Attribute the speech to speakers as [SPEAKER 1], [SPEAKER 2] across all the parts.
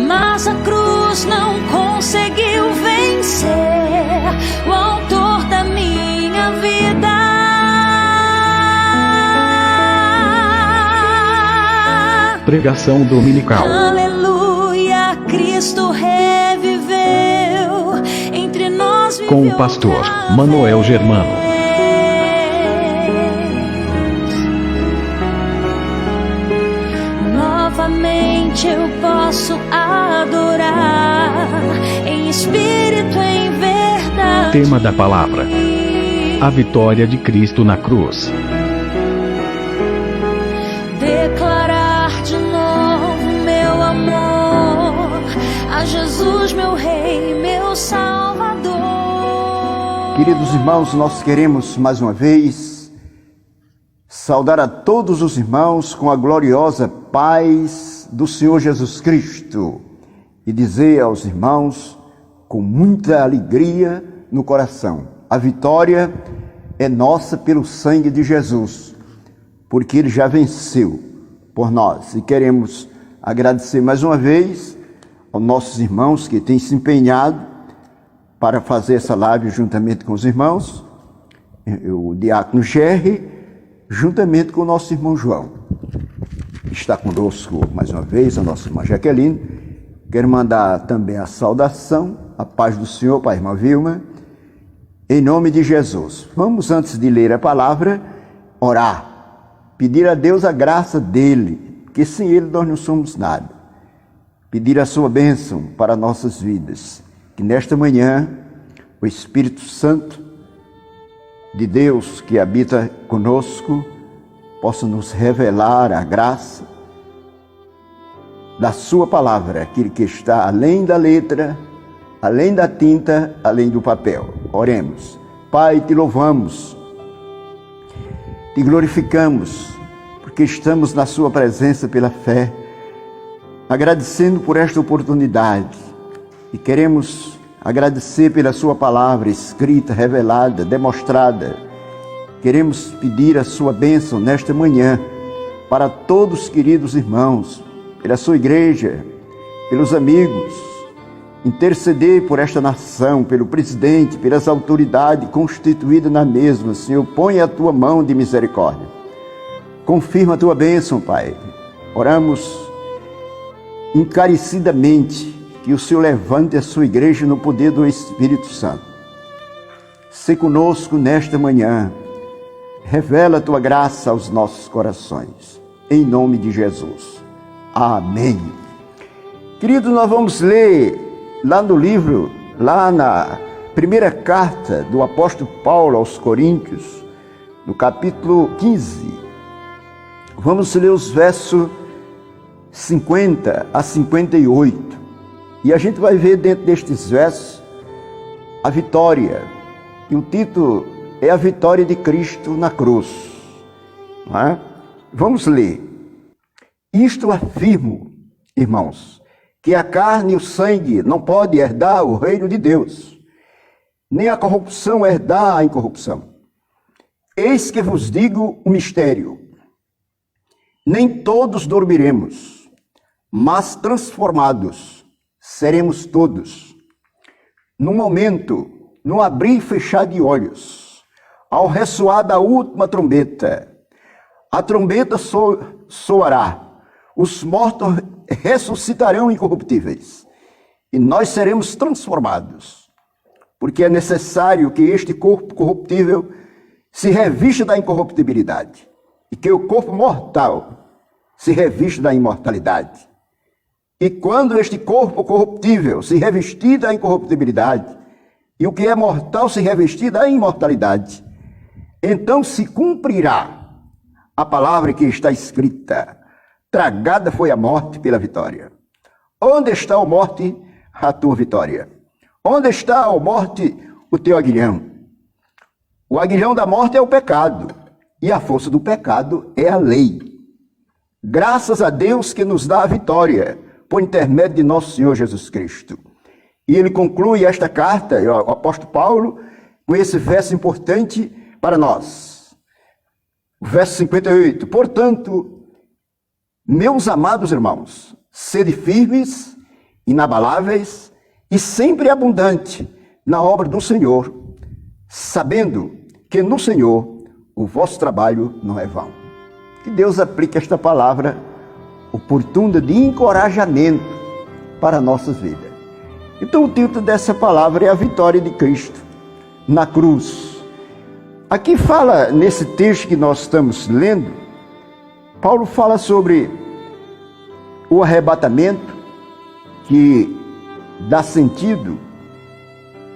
[SPEAKER 1] Mas a cruz não conseguiu vencer o autor da minha vida.
[SPEAKER 2] Pregação dominical.
[SPEAKER 1] Aleluia, Cristo reviveu, entre nós viveu
[SPEAKER 2] Com o pastor Manuel Germano.
[SPEAKER 1] Novamente eu posso adorar em espírito, em verdade.
[SPEAKER 2] Tema da palavra: a vitória de Cristo na cruz.
[SPEAKER 1] Declarar de novo meu amor a Jesus, meu Rei, meu Salvador.
[SPEAKER 3] Queridos irmãos, nós queremos mais uma vez saudar a todos os irmãos com a gloriosa paz do Senhor Jesus Cristo e dizer aos irmãos com muita alegria no coração: a vitória é nossa pelo sangue de Jesus, porque Ele já venceu por nós. E queremos agradecer mais uma vez aos nossos irmãos que têm se empenhado para fazer essa live juntamente com os irmãos, o diácono Gerry, juntamente com o nosso irmão João. Está conosco mais uma vez a nossa irmã Jaqueline. Quero mandar também a saudação, a paz do Senhor para a irmã Vilma, em nome de Jesus. Vamos, antes de ler a palavra, orar, pedir a Deus a graça dEle, que sem Ele nós não somos nada. Pedir a sua bênção para nossas vidas, que nesta manhã o Espírito Santo de Deus que habita conosco possa nos revelar a graça da sua palavra, aquilo que está além da letra, além da tinta, além do papel. Oremos. Pai, te louvamos, te glorificamos, porque estamos na sua presença pela fé, agradecendo por esta oportunidade, e queremos agradecer pela sua palavra escrita, revelada, demonstrada. Queremos pedir a sua bênção nesta manhã para todos os queridos irmãos, pela sua igreja, pelos amigos, interceder por esta nação, pelo presidente, pelas autoridades constituídas na mesma. Senhor, põe a tua mão de misericórdia. Confirma a tua bênção, Pai. Oramos encarecidamente que o Senhor levante a sua igreja no poder do Espírito Santo. Se conosco nesta manhã, revela a tua graça aos nossos corações, em nome de Jesus. Amém. Queridos, nós vamos ler lá no livro, lá na primeira carta do apóstolo Paulo aos Coríntios, no capítulo 15. Vamos ler os versos 50 a 58. E a gente vai ver dentro destes versos a vitória. E o título é a vitória de Cristo na cruz. Não é? Vamos ler. Isto afirmo, irmãos, que a carne e o sangue não podem herdar o reino de Deus, nem a corrupção herdar a incorrupção. Eis que vos digo o mistério. Nem todos dormiremos, mas transformados seremos todos. No momento, no abrir e fechar de olhos, ao ressoar da última trombeta, a trombeta soará, os mortos ressuscitarão incorruptíveis, e nós seremos transformados, porque é necessário que este corpo corruptível se revista da incorruptibilidade, e que o corpo mortal se revista da imortalidade. E quando este corpo corruptível se revestir da incorruptibilidade, e o que é mortal se revestir da imortalidade, então se cumprirá a palavra que está escrita: tragada foi a morte pela vitória. Onde está, a morte, a tua vitória? Onde está, a morte, o teu aguilhão? O aguilhão da morte é o pecado, e a força do pecado é a lei. Graças a Deus que nos dá a vitória por intermédio de nosso Senhor Jesus Cristo. E ele conclui esta carta, o apóstolo Paulo, com esse verso importante para nós. O verso 58. Portanto, meus amados irmãos, Sede firmes, inabaláveis e sempre abundante na obra do Senhor, sabendo que no Senhor o vosso trabalho não é vão. Que Deus aplique esta palavra oportuna de encorajamento para nossas vidas. Então o título dessa palavra é a vitória de Cristo na cruz. Aqui fala, nesse texto que nós estamos lendo, Paulo fala sobre o arrebatamento, que dá sentido,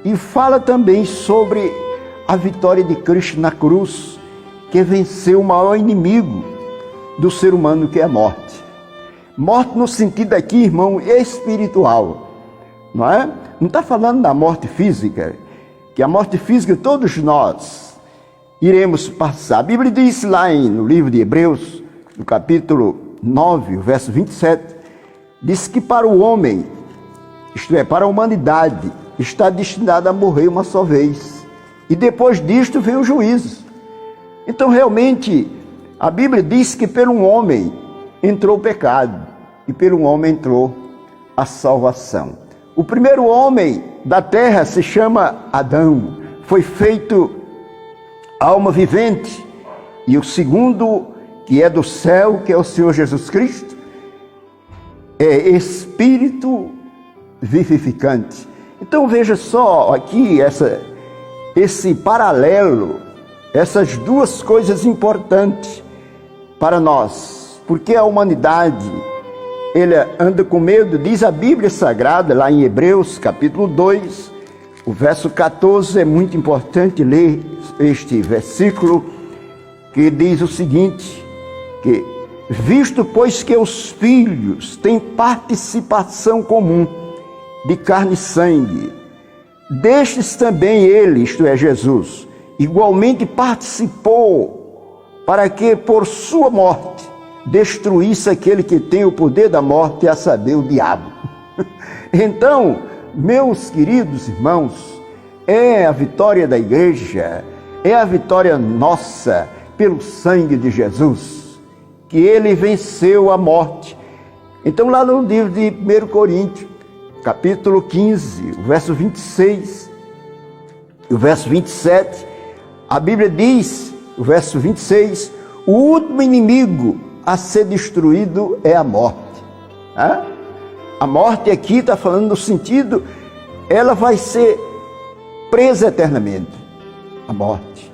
[SPEAKER 3] e fala também sobre a vitória de Cristo na cruz, que venceu o maior inimigo do ser humano, que é a morte. Morte no sentido aqui, irmão, espiritual, não é? Não está falando da morte física, que a morte física todos nós iremos passar. A Bíblia diz lá no livro de Hebreus, no capítulo 9, verso 27, diz que para o homem, isto é, para a humanidade, está destinado a morrer uma só vez. E depois disto vem o juízo. Então, realmente, a Bíblia diz que pelo homem entrou o pecado e pelo homem entrou a salvação. O primeiro homem da terra se chama Adão, foi feito alma vivente. E o segundo, que é do céu, que é o Senhor Jesus Cristo, é espírito vivificante. Então veja só aqui esse paralelo, essas duas coisas importantes para nós, porque a humanidade, ele anda com medo. Diz a Bíblia Sagrada, lá em Hebreus, capítulo 2, o verso 14, é muito importante ler este versículo, que diz o seguinte, que visto, pois, que os filhos têm participação comum de carne e sangue, destes também ele, isto é, Jesus, igualmente participou, para que por sua morte destruísse aquele que tem o poder da morte, a saber, o diabo. Então, meus queridos irmãos, é a vitória da igreja, é a vitória nossa pelo sangue de Jesus, que ele venceu a morte. Então, lá no livro de 1 Coríntios, capítulo 15, o verso 26 e o verso 27, a Bíblia diz, o verso 26, o último inimigo a ser destruído é a morte. A morte aqui está falando no sentido, ela vai ser presa eternamente. A morte.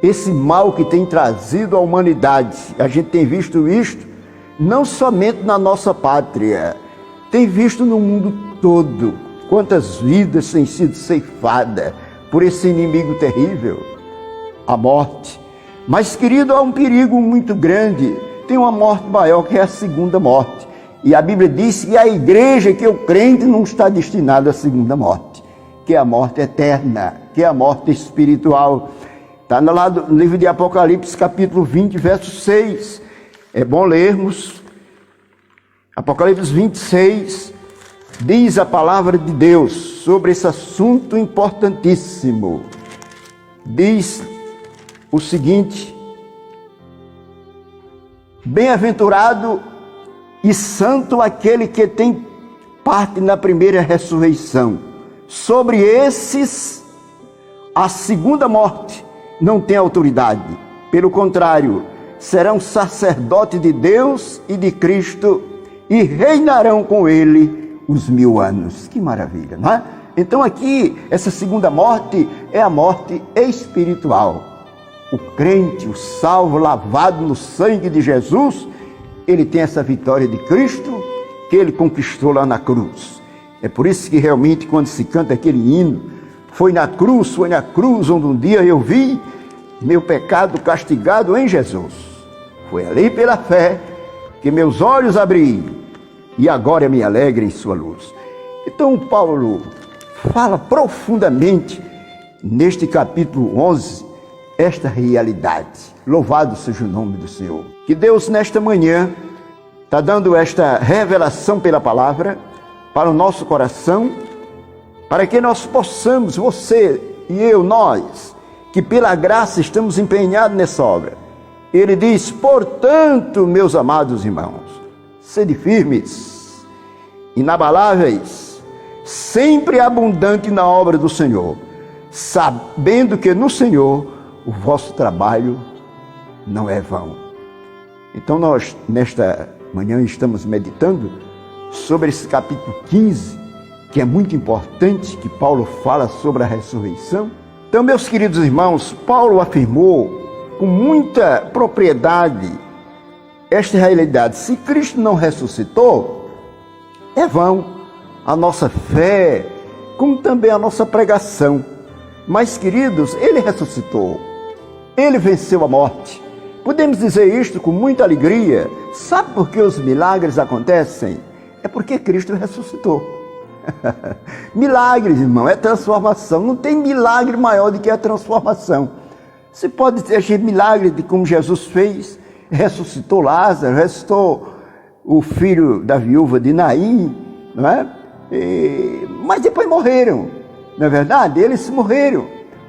[SPEAKER 3] Esse mal que tem trazido à humanidade, a gente tem visto isto, não somente na nossa pátria, tem visto no mundo todo, quantas vidas têm sido ceifadas por esse inimigo terrível, a morte. Mas, querido, há um perigo muito grande, tem uma morte maior, que é a segunda morte. E a Bíblia diz que a igreja, que é o crente, não está destinada à segunda morte, que é a morte eterna, que é a morte espiritual. Está lá no livro de Apocalipse, capítulo 20, verso 6. É bom lermos. Apocalipse 26, diz a palavra de Deus sobre esse assunto importantíssimo. Diz o seguinte: bem-aventurado e santo aquele que tem parte na primeira ressurreição. Sobre esses, a segunda morte não tem autoridade. Pelo contrário, serão sacerdotes de Deus e de Cristo e reinarão com ele os 1000 anos. Que maravilha, não é? Então aqui, essa segunda morte é a morte espiritual. O crente, o salvo, lavado no sangue de Jesus, ele tem essa vitória de Cristo que ele conquistou lá na cruz. É por isso que realmente quando se canta aquele hino, foi na cruz onde um dia eu vi meu pecado castigado em Jesus. Foi ali pela fé que meus olhos abri e agora me alegro em sua luz. Então Paulo fala profundamente neste capítulo 11 esta realidade. Louvado seja o nome do Senhor. Que Deus nesta manhã está dando esta revelação pela palavra para o nosso coração, para que nós possamos, você e eu, nós, que pela graça estamos empenhados nessa obra. Ele diz: portanto, meus amados irmãos, sede firmes, inabaláveis, sempre abundante na obra do Senhor, sabendo que no Senhor o vosso trabalho não é vão. Então nós, nesta manhã, estamos meditando sobre esse capítulo 15, que é muito importante, que Paulo fala sobre a ressurreição. Então, meus queridos irmãos, Paulo afirmou com muita propriedade esta realidade: se Cristo não ressuscitou, é vão a nossa fé, como também a nossa pregação. Mas, queridos, ele ressuscitou, ele venceu a morte. Podemos dizer isto com muita alegria. Sabe por que os milagres acontecem? É porque Cristo ressuscitou. Milagres, irmão, é transformação. Não tem milagre maior do que a transformação. Você pode ter milagre de como Jesus fez, ressuscitou Lázaro, ressuscitou o filho da viúva de Naim, não é? Mas depois morreram, não é verdade? Eles morreram.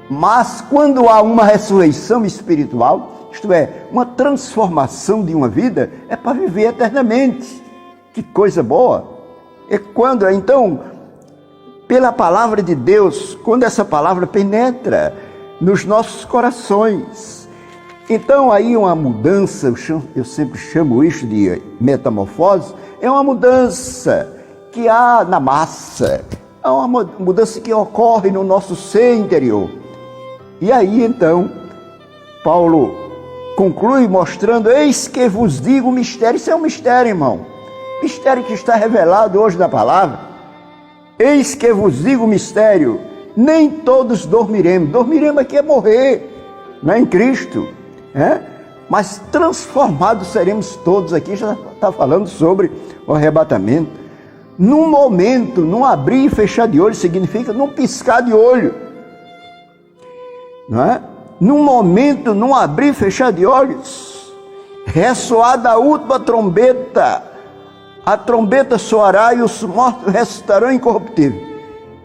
[SPEAKER 3] Mas quando há uma ressurreição espiritual, isto é, uma transformação de uma vida, é para viver eternamente. Que coisa boa! É quando, então, pela palavra de Deus, quando essa palavra penetra nos nossos corações. Então, aí uma mudança, eu sempre chamo isso de metamorfose, é uma mudança que há na massa, é uma mudança que ocorre no nosso ser interior. E aí, então, Paulo conclui mostrando: eis que vos digo o mistério. Isso é um mistério, irmão. Mistério que está revelado hoje na palavra. Eis que vos digo o mistério: nem todos dormiremos. Dormiremos aqui é morrer, não é, em Cristo, mas transformados seremos todos. Aqui já está falando sobre o arrebatamento. Num momento, num abrir e fechar de olho, significa num piscar de olho, não é? Num momento, num abrir e fechar de olhos, ressoada a última trombeta, a trombeta soará e os mortos ressuscitarão incorruptíveis,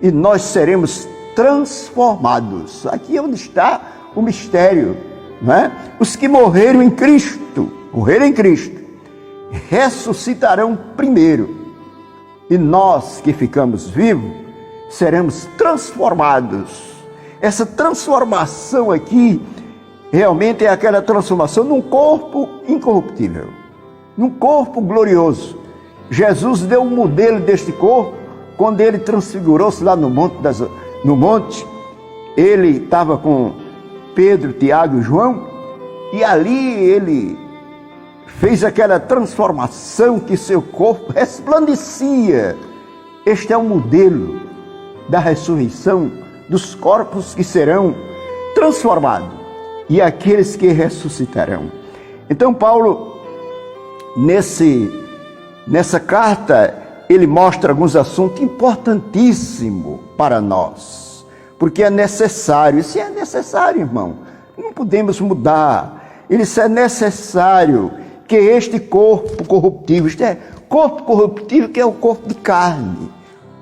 [SPEAKER 3] e nós seremos transformados. Aqui é onde está o mistério, não é? Os que morreram em Cristo, ressuscitarão primeiro, e nós que ficamos vivos seremos transformados. Essa transformação aqui realmente é aquela transformação num corpo incorruptível, num corpo glorioso. Jesus deu um modelo deste corpo quando ele transfigurou-se lá no monte. Ele estava com Pedro, Tiago e João, e ali ele fez aquela transformação que seu corpo resplandecia. Este é o modelo da ressurreição dos corpos que serão transformados e aqueles que ressuscitarão. Então Paulo, nessa carta, ele mostra alguns assuntos importantíssimos para nós, porque é necessário. Isso é necessário, irmão. Não podemos mudar. Isso é necessário que este corpo corruptível, isto é, corpo corruptível que é o corpo de carne,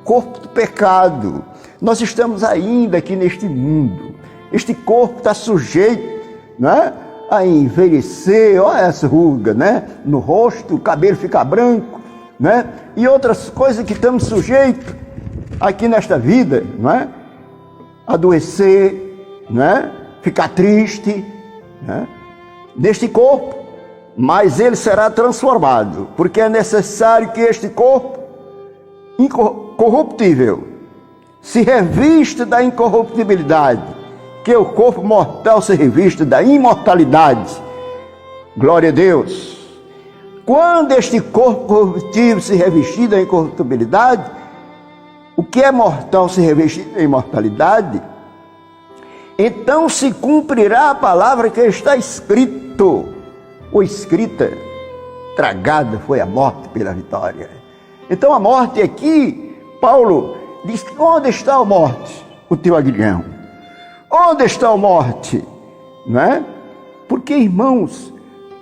[SPEAKER 3] corpo do pecado. Nós estamos ainda aqui neste mundo. Este corpo está sujeito, né, a envelhecer. Olha essa ruga, né, no rosto, o cabelo fica branco, né, e outras coisas que estamos sujeitos aqui nesta vida, não é? Adoecer, né, ficar triste, né, neste corpo. Mas ele será transformado, porque é necessário que este corpo incorruptível se revista da incorruptibilidade, que o corpo mortal se revista da imortalidade. Glória a Deus! Quando este corpo corruptível se revestir da incorruptibilidade, o que é mortal se revestir da imortalidade, então se cumprirá a palavra que está escrito, ou escrita: tragada foi a morte pela vitória. Então a morte aqui, Paulo diz: onde está a morte? O teu aguilhão. Onde está a morte? Não é? Porque, irmãos,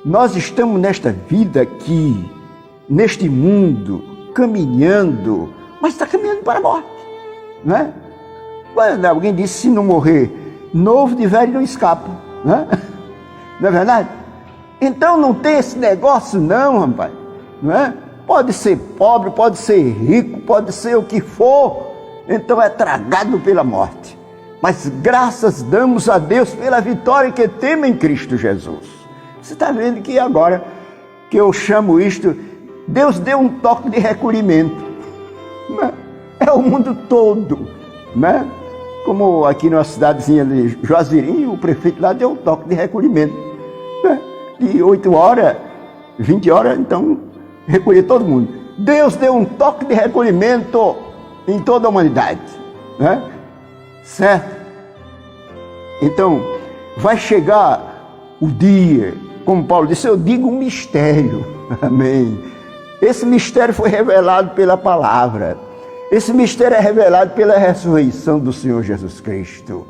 [SPEAKER 3] nós estamos nesta vida aqui, neste mundo, caminhando, mas está caminhando para a morte, não é? Quando alguém disse: se não morrer novo, de velho não escapa, não é? Não é verdade? Então não tem esse negócio não, rapaz, não é? Pode ser pobre, pode ser rico, pode ser o que for, então é tragado pela morte. Mas graças damos a Deus pela vitória que temos em Cristo Jesus. Você está vendo que agora que eu chamo isto, Deus deu um toque de recolhimento, né? É o mundo todo, né? Como aqui numa cidadezinha de Juazeirinho, o prefeito lá deu um toque de recolhimento, né? De 8 horas, 20 horas, então recolher todo mundo. Deus deu um toque de recolhimento em toda a humanidade, né? Certo? Então, vai chegar o dia, como Paulo disse, eu digo um mistério, amém? Esse mistério foi revelado pela palavra, esse mistério é revelado pela ressurreição do Senhor Jesus Cristo.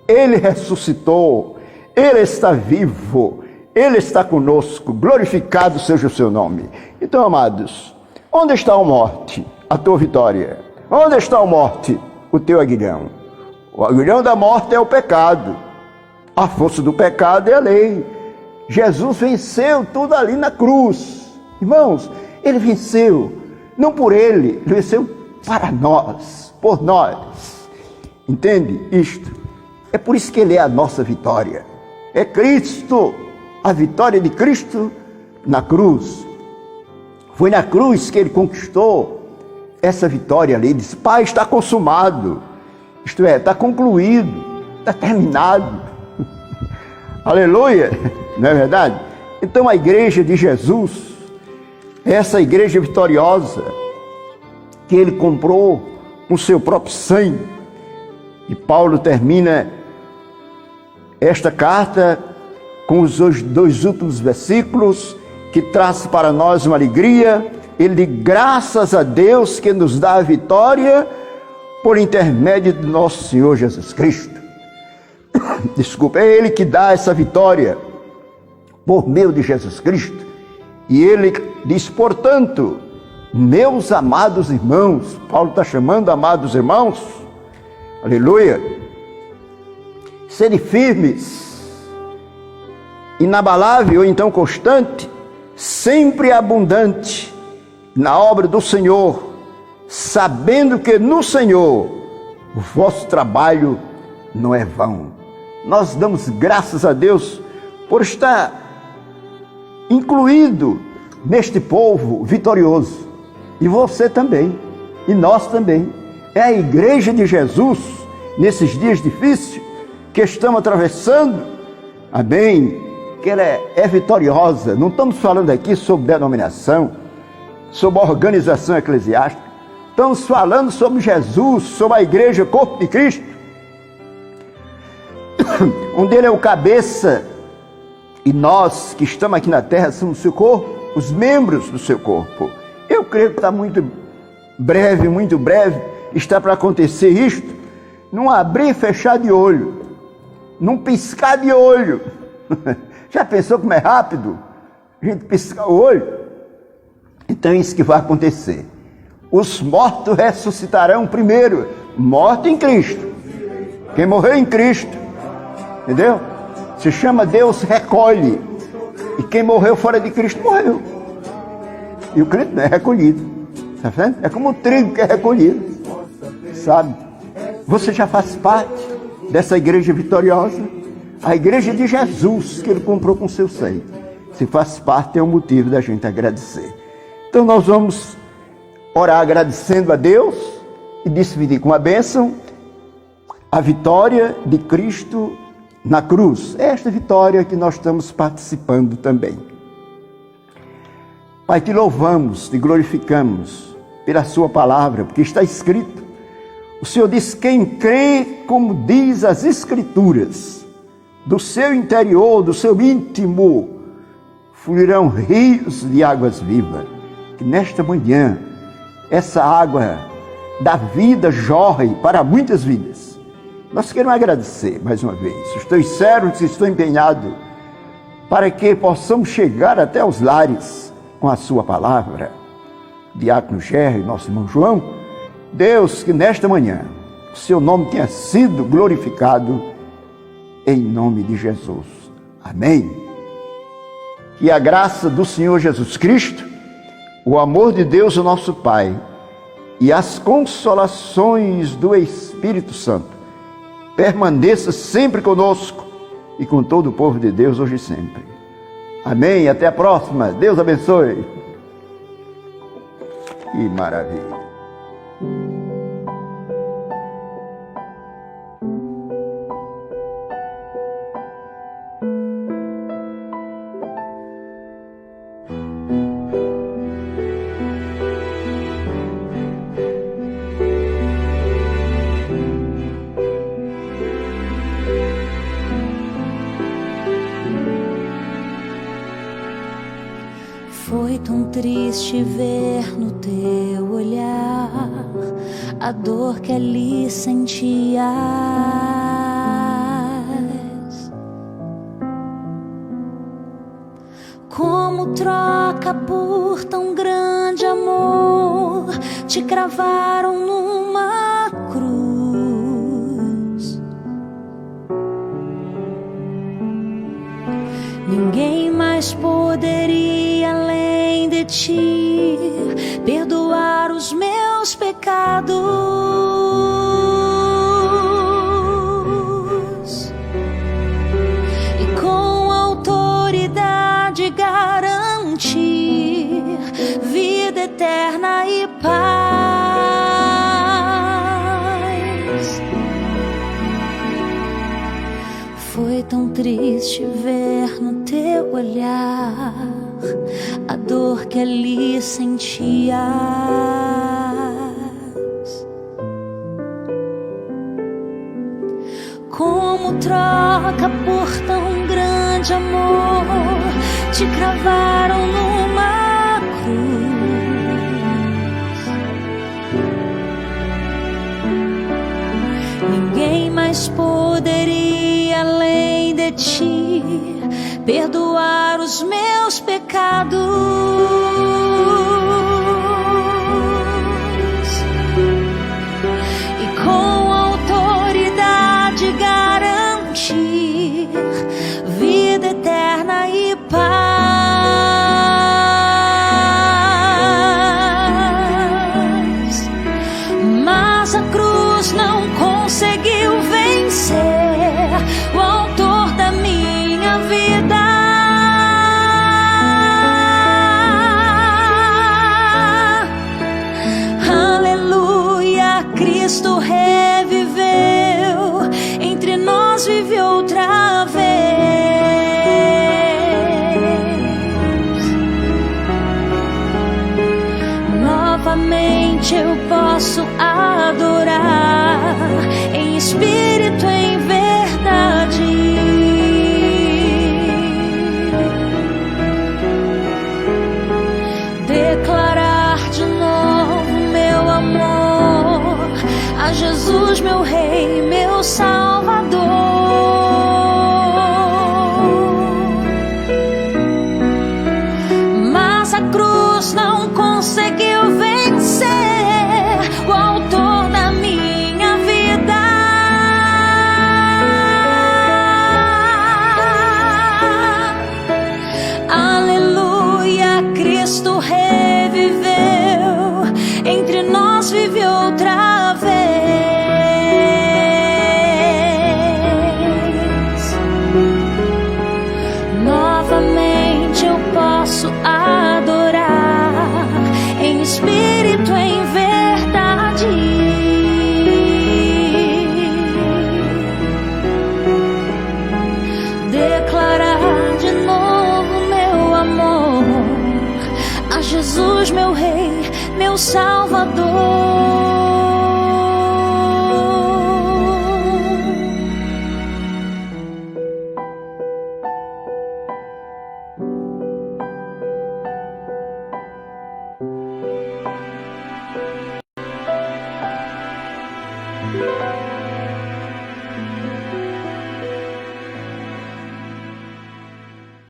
[SPEAKER 3] Ele ressuscitou, Ele está vivo, Ele está conosco, glorificado seja o seu nome. Então, amados, onde está a morte? A tua vitória. Onde está a morte? O teu aguilhão. O aguilhão da morte é o pecado. A força do pecado é a lei. Jesus venceu tudo ali na cruz. Irmãos, Ele venceu, não por Ele, Ele venceu para nós, por nós. Entende isto? É por isso que Ele é a nossa vitória. É Cristo, a vitória de Cristo na cruz. Foi na cruz que Ele conquistou essa vitória ali. Ele disse, Pai, está consumado. Isto é, está concluído, está terminado. Aleluia, não é verdade? Então a igreja de Jesus, essa igreja vitoriosa, que Ele comprou com seu próprio sangue. E Paulo termina esta carta com os dois últimos versículos, que traz para nós uma alegria. Ele diz, graças a Deus que nos dá a vitória por intermédio de nosso Senhor Jesus Cristo. Desculpa, é Ele que dá essa vitória por meio de Jesus Cristo. E Ele diz, portanto, meus amados irmãos, Paulo está chamando amados irmãos, aleluia, sede firmes, inabalável ou então constante, sempre abundante na obra do Senhor, sabendo que no Senhor o vosso trabalho não é vão. Nós damos graças a Deus por estar incluído neste povo vitorioso. E você também, e nós também. É a igreja de Jesus, nesses dias difíceis que estamos atravessando, amém, que ela é vitoriosa. Não estamos falando aqui sobre denominação, sobre organização eclesiástica. Estamos falando sobre Jesus, sobre a igreja, corpo de Cristo, onde Ele é o cabeça, e nós que estamos aqui na terra somos o seu corpo, os membros do seu corpo. Eu creio que está muito breve, está para acontecer isto, num abrir e fechar de olho, num piscar de olho. Já pensou como é rápido? A gente piscar o olho? Então é isso que vai acontecer. Os mortos ressuscitarão primeiro, morto em Cristo. Quem morreu em Cristo, entendeu? Se chama Deus recolhe. E quem morreu fora de Cristo, morreu. E o crente não é recolhido. Tá vendo? É como o trigo que é recolhido. Sabe? Você já faz parte dessa igreja vitoriosa. A igreja de Jesus, que Ele comprou com seu sangue. Se faz parte, é um motivo da gente agradecer. Então nós vamos orar agradecendo a Deus e despedir com a bênção a vitória de Cristo na cruz. É esta vitória que nós estamos participando também. Pai, te louvamos, te glorificamos pela sua palavra, porque está escrito. O Senhor diz, quem crê, como diz as Escrituras, do seu interior, do seu íntimo, fluirão rios de águas vivas. Que nesta manhã, essa água da vida jorre para muitas vidas. Nós queremos agradecer mais uma vez os teus servos que estão empenhados para que possamos chegar até os lares com a sua palavra. Diácono Gerry, nosso irmão João, Deus, que nesta manhã o seu nome tenha sido glorificado em nome de Jesus. Amém. Que a graça do Senhor Jesus Cristo, o amor de Deus, o nosso Pai, e as consolações do Espírito Santo permaneça sempre conosco e com todo o povo de Deus, hoje e sempre. Amém. Até a próxima. Deus abençoe. Que maravilha.
[SPEAKER 1] Foi tão triste ver no teu olhar a dor que ali sentias. Como troca por tão grande amor, te cravaram numa cruz. Ninguém mais poderia além de ti perdoar os meus pecados. E com autoridade garantir vida eterna e paz. Foi tão triste ver no teu olhar a dor que ali sentias. Como troca por tão grande amor, te cravaram numa cruz. Ninguém mais poderia além de ti perdoar os meus pecados. E com autoridade garantir vida eterna e paz. Mas a cruz não conseguiu vencer o autor da minha vida. Cristo reviveu, entre nós vive outra vez. Novamente eu posso adorar em espírito, em verdade. Declarar de novo meu amor a Jesus, meu Rei, meu Salvador. Mas a cruz não conseguiu vencer o autor da minha vida. Aleluia, Cristo reviveu, entre nós vive outra vez. Novamente eu posso adorar em espírito, em verdade. Declarar de novo meu amor a Jesus, meu Rei, meu Salvador.